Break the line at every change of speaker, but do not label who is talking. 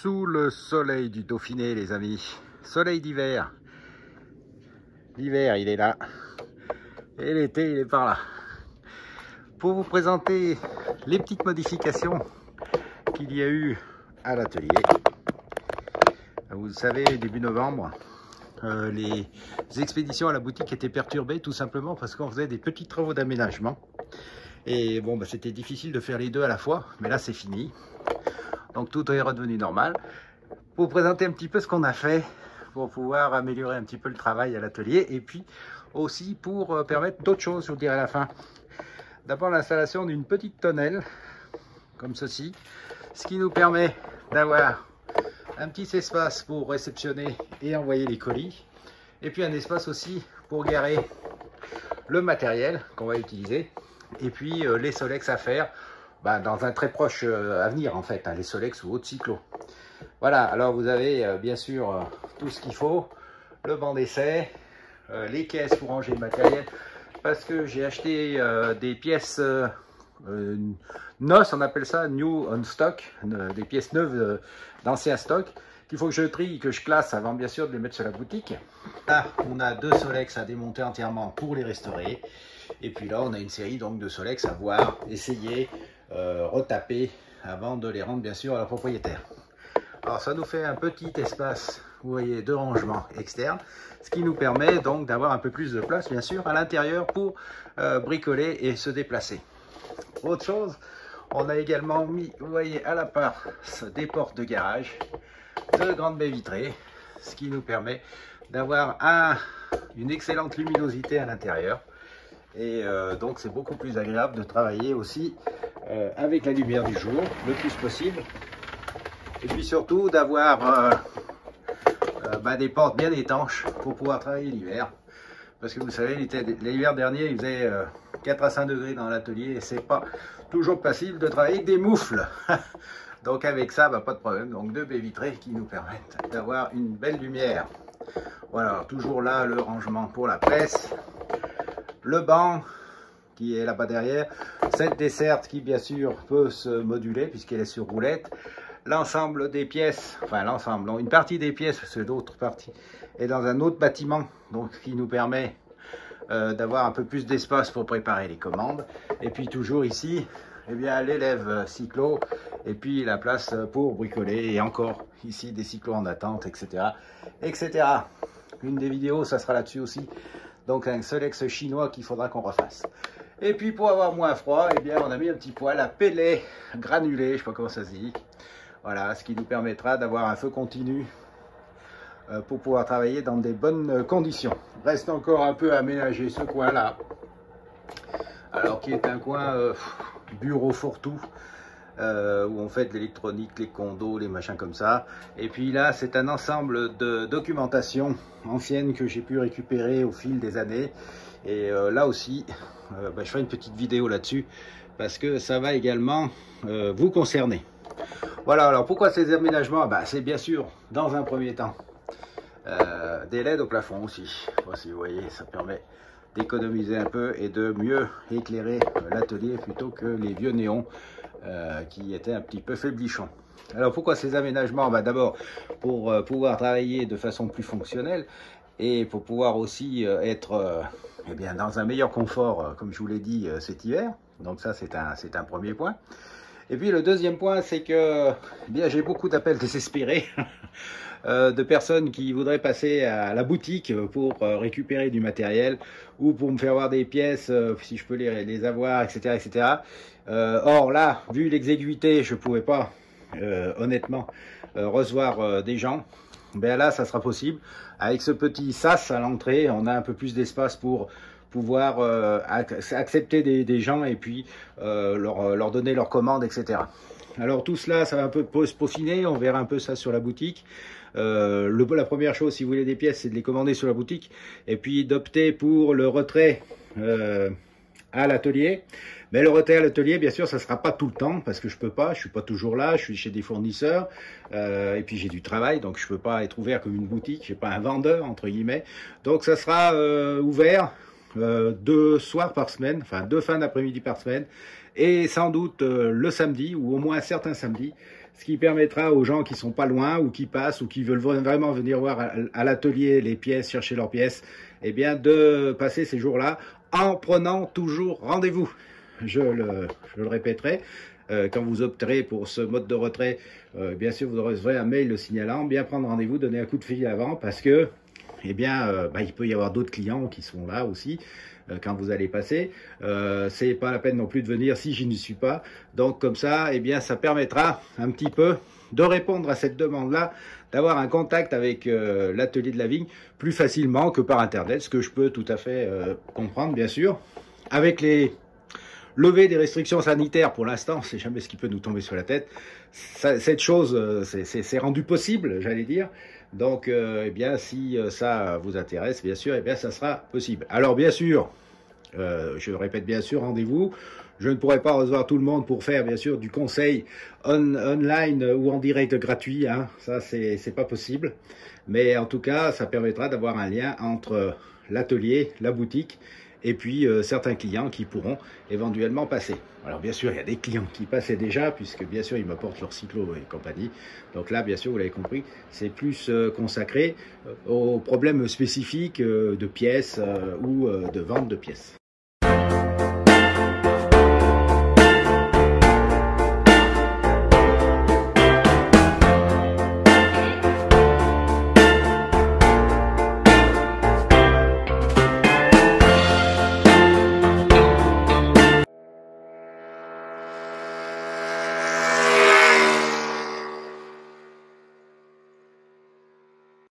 Sous le soleil du Dauphiné, les amis, soleil d'hiver. L'hiver, il est là, et l'été, il est par là. Pour vous présenter les petites modifications qu'il y a eu à l'atelier. Vous le savez, début novembre, les expéditions à la boutique étaient perturbées tout simplement parce qu'on faisait des petits travaux d'aménagement. Et bon, c'était difficile de faire les deux à la fois, mais là c'est fini. Donc tout est redevenu normal. Pour vous présenter un petit peu ce qu'on a fait pour pouvoir améliorer un petit peu le travail à l'atelier et puis aussi pour permettre d'autres choses, je vous dirai à la fin. D'abord l'installation d'une petite tonnelle comme ceci, ce qui nous permet d'avoir un petit espace pour réceptionner et envoyer les colis et puis un espace aussi pour garer le matériel qu'on va utiliser et puis les Solex à faire dans un très proche avenir en fait, les Solex ou autres cyclos. Voilà, alors vous avez bien sûr tout ce qu'il faut, le banc d'essai, les caisses pour ranger le matériel, parce que j'ai acheté des pièces NOS, on appelle ça New on Stock, des pièces neuves d'ancien stock, qu'il faut que je trie, que je classe avant bien sûr de les mettre sur la boutique. Là, on a deux Solex à démonter entièrement pour les restaurer, et puis là on a une série donc de Solex à voir, essayer, retaper avant de les rendre bien sûr à la propriétaire. Alors ça nous fait un petit espace, vous voyez, de rangement externe, ce qui nous permet donc d'avoir un peu plus de place bien sûr à l'intérieur pour bricoler et se déplacer. Autre chose, on a également mis, vous voyez, à la part des portes de garage, de grandes baies vitrées, ce qui nous permet d'avoir une excellente luminosité à l'intérieur. Et donc c'est beaucoup plus agréable de travailler aussi avec la lumière du jour le plus possible. Et puis surtout d'avoir des portes bien étanches pour pouvoir travailler l'hiver. Parce que vous savez, l'hiver dernier, il faisait 4 à 5 degrés dans l'atelier et c'est pas toujours facile de travailler avec des moufles. Donc avec ça, pas de problème. Donc deux baies vitrées qui nous permettent d'avoir une belle lumière. Voilà, toujours là le rangement pour la presse. Le banc qui est là-bas derrière. Cette desserte qui bien sûr peut se moduler puisqu'elle est sur roulette. L'ensemble des pièces, enfin l'ensemble, une partie des pièces, parce que l'autre partie est dans un autre bâtiment, donc qui nous permet d'avoir un peu plus d'espace pour préparer les commandes. Et puis toujours ici, eh bien l'élève cyclo, et puis la place pour bricoler, et encore ici des cyclos en attente, etc. etc. Une des vidéos, ça sera là-dessus aussi, donc un Solex chinois qu'il faudra qu'on refasse. Et puis pour avoir moins froid, eh bien on a mis un petit poêle à pellet granulé, je sais pas comment ça se dit. Voilà, ce qui nous permettra d'avoir un feu continu pour pouvoir travailler dans des bonnes conditions. Reste encore un peu à aménager ce coin-là, alors qui est un coin bureau fourre-tout, où on fait de l'électronique, les condos, les machins comme ça. Et puis là, c'est un ensemble de documentation ancienne que j'ai pu récupérer au fil des années. Et là aussi, je ferai une petite vidéo là-dessus, parce que ça va également vous concerner. Voilà, alors pourquoi ces aménagements? C'est bien sûr, dans un premier temps, des LED au plafond aussi. Si vous voyez, ça permet d'économiser un peu et de mieux éclairer l'atelier plutôt que les vieux néons qui étaient un petit peu faiblichons. Alors pourquoi ces aménagements? D'abord, pour pouvoir travailler de façon plus fonctionnelle et pour pouvoir aussi être dans un meilleur confort, comme je vous l'ai dit cet hiver. Donc ça, c'est un premier point. Et puis le deuxième point, c'est que j'ai beaucoup d'appels désespérés de personnes qui voudraient passer à la boutique pour récupérer du matériel ou pour me faire voir des pièces, si je peux les avoir, etc. etc. Or là, vu l'exiguïté, je ne pouvais pas honnêtement recevoir des gens. Là, ça sera possible. Avec ce petit sas à l'entrée, on a un peu plus d'espace pour pouvoir accepter des gens et puis leur donner leurs commandes, etc. Alors tout cela, ça va un peu se peaufiner, on verra un peu ça sur la boutique. La première chose, si vous voulez des pièces, c'est de les commander sur la boutique et puis d'opter pour le retrait à l'atelier. Mais le retrait à l'atelier, bien sûr, ça ne sera pas tout le temps parce que je peux pas, je suis pas toujours là, je suis chez des fournisseurs et puis j'ai du travail, donc je peux pas être ouvert comme une boutique, je suis pas un vendeur entre guillemets. Donc ça sera ouvert 2 soirs par semaine, enfin 2 fins d'après-midi par semaine, et sans doute le samedi, ou au moins certains samedis, ce qui permettra aux gens qui sont pas loin ou qui passent ou qui veulent vraiment venir voir à l'atelier les pièces, chercher leurs pièces, eh bien de passer ces jours-là en prenant toujours rendez-vous. Je le répéterai, quand vous opterez pour ce mode de retrait, bien sûr vous recevrez un mail le signalant, bien prendre rendez-vous, donner un coup de fil avant, parce que eh bien, il peut y avoir d'autres clients qui sont là aussi quand vous allez passer. C'est pas la peine non plus de venir si je n'y suis pas. Donc comme ça, eh bien, ça permettra un petit peu de répondre à cette demande-là, d'avoir un contact avec l'atelier de la vigne plus facilement que par Internet, ce que je peux tout à fait comprendre, bien sûr. Avec les levées des restrictions sanitaires, pour l'instant, c'est jamais ce qui peut nous tomber sur la tête. Cette chose, c'est rendu possible, j'allais dire. Donc, eh bien, si ça vous intéresse, bien sûr, eh bien, ça sera possible. Alors, bien sûr, je répète bien sûr, rendez-vous. Je ne pourrai pas recevoir tout le monde pour faire, bien sûr, du conseil online ou en direct gratuit. Hein. Ça, c'est pas possible. Mais en tout cas, ça permettra d'avoir un lien entre l'atelier, la boutique, et puis certains clients qui pourront éventuellement passer. Alors bien sûr, il y a des clients qui passaient déjà, puisque bien sûr, ils m'apportent leur cyclo et compagnie. Donc là, bien sûr, vous l'avez compris, c'est plus consacré aux problèmes spécifiques de pièces ou de vente de pièces.